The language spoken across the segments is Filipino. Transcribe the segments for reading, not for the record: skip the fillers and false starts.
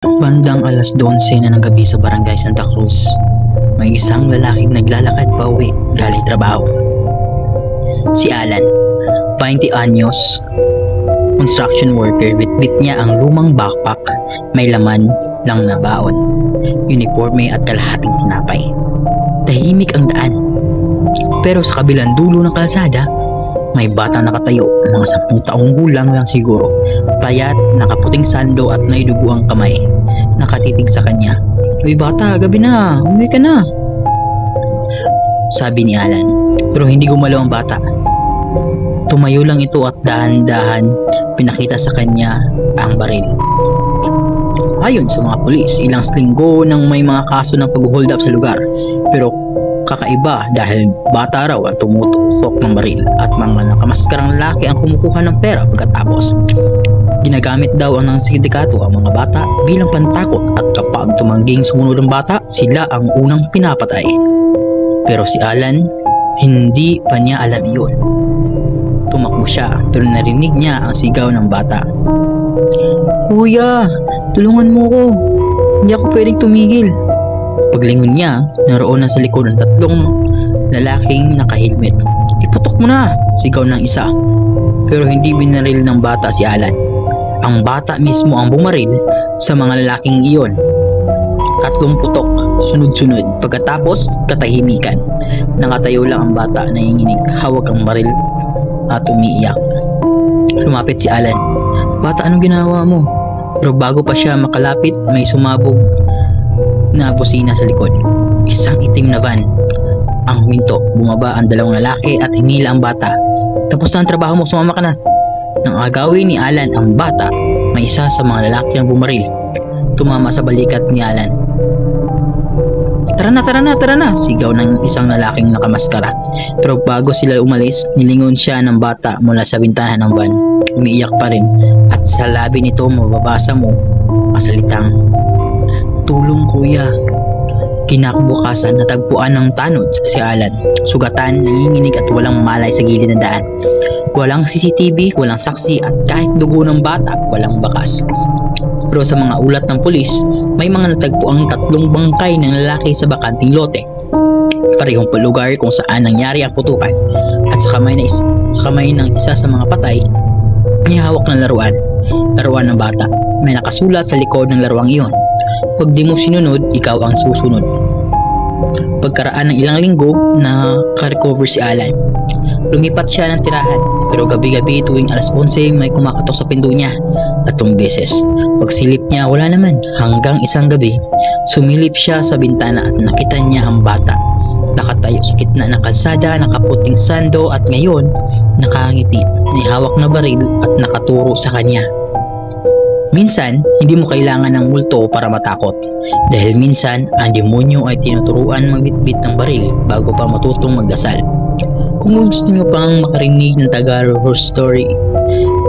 Bandang alas 12 na ng gabi sa Barangay Santa Cruz, may isang lalaking naglalakad pa uwi galing trabaho. Si Alan, 20 anyos, construction worker. Bitbit niya ang lumang backpack, may laman lang na baon, uniforme at kalahating tinapay. Tahimik ang daan, pero sa kabilang dulo ng kalsada, may batang nakatayo, mga 10 taong gulang lang siguro, payat, nakaputing sando at may dugo ang kamay. Nakatitig sa kanya. "Uy bata, gabi na, umuwi ka na," sabi ni Alan. Pero hindi gumalaw ang bata. Tumayo lang ito at dahan-dahan pinakita sa kanya ang baril. Ayon sa mga pulis, ilang linggo nang may mga kaso ng pag-hold up sa lugar, pero kakaiba dahil bata raw ang tumututok ng baril at mga nakamaskarang lalaki ang kumukuha ng pera pagkatapos. Ginagamit daw ng sindikato ang mga bata bilang pantakot at kapag tumangging sumunod ang bata, sila ang unang pinapatay. Pero si Alan, hindi pa niya alam iyon. Tumakbo siya pero narinig niya ang sigaw ng bata. "Kuya, tulungan mo ko. Hindi ako pwedeng tumigil." Paglingon niya, naroon na sa likod ng 3 lalaking naka-helmet. "Iputok mo na!" sigaw ng isa. Pero hindi binaril ng bata si Alan. Ang bata mismo ang bumaril sa mga lalaking iyon. 3 putok, sunod-sunod. Pagkatapos, katahimikan. Nakatayo lang ang bata na nanginginig, hawak ang baril at umiiyak. Lumapit si Alan. "Bata, anong ginawa mo?" Pero bago pa siya makalapit, may sumabog na busina sa likod. Isang itim na van ang huminto. Bumaba ang 2 lalaki at hinila ang bata. "Tapos na ang trabaho mo, sumama ka na." Nang agawin ni Alan ang bata, may isa sa mga lalaki ang bumaril. Tumama sa balikat ni Alan. Tara na, sigaw ng isang lalaking nakamaskara. Pero bago sila umalis, nilingon siya ng bata mula sa bintana ng van. Umiiyak pa rin at sa labi nito mababasa mo ang salitang, "Tulong kuya." Kinakabukasan, natagpuan ng tanod si Alan. Sugatan, nanginginig at walang malay sa gilid ng daan. Walang CCTV, walang saksi at kahit dugo ng bata, walang bakas. Pero sa mga ulat ng pulis, may mga natagpuang 3 bangkay ng lalaki sa bakanting lote. Parehong lugar kung saan nangyari ang putukan. At sa kamay ng isa sa mga patay, may hawak na laruan ng bata. May nakasulat sa likod ng laruang iyon, "Pag di mo sinunod, ikaw ang susunod." Pagkaraan ng ilang linggo, naka-recover si Alan. Lumipat siya ng tirahan, pero gabi-gabi tuwing alas 11 may kumakatok sa pinto niya 3 beses. Pagsilip niya, wala naman. Hanggang isang gabi, sumilip siya sa bintana at nakita niya ang bata. Nakatayo sa gitna ng kalsada, nakaputing sando at ngayon nakangiti. May hawak na baril at nakaturo sa kanya. Minsan, hindi mo kailangan ng multo para matakot. Dahil minsan, ang demonyo ay tinuturuan magbitbit ng baril bago pa matutong magdasal. Kung gusto nyo pang makarinig ng Tagalog Horror Story,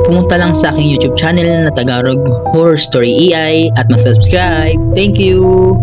pumunta lang sa aking YouTube channel na Tagalog Horror Story EI at mag-subscribe. Thank you!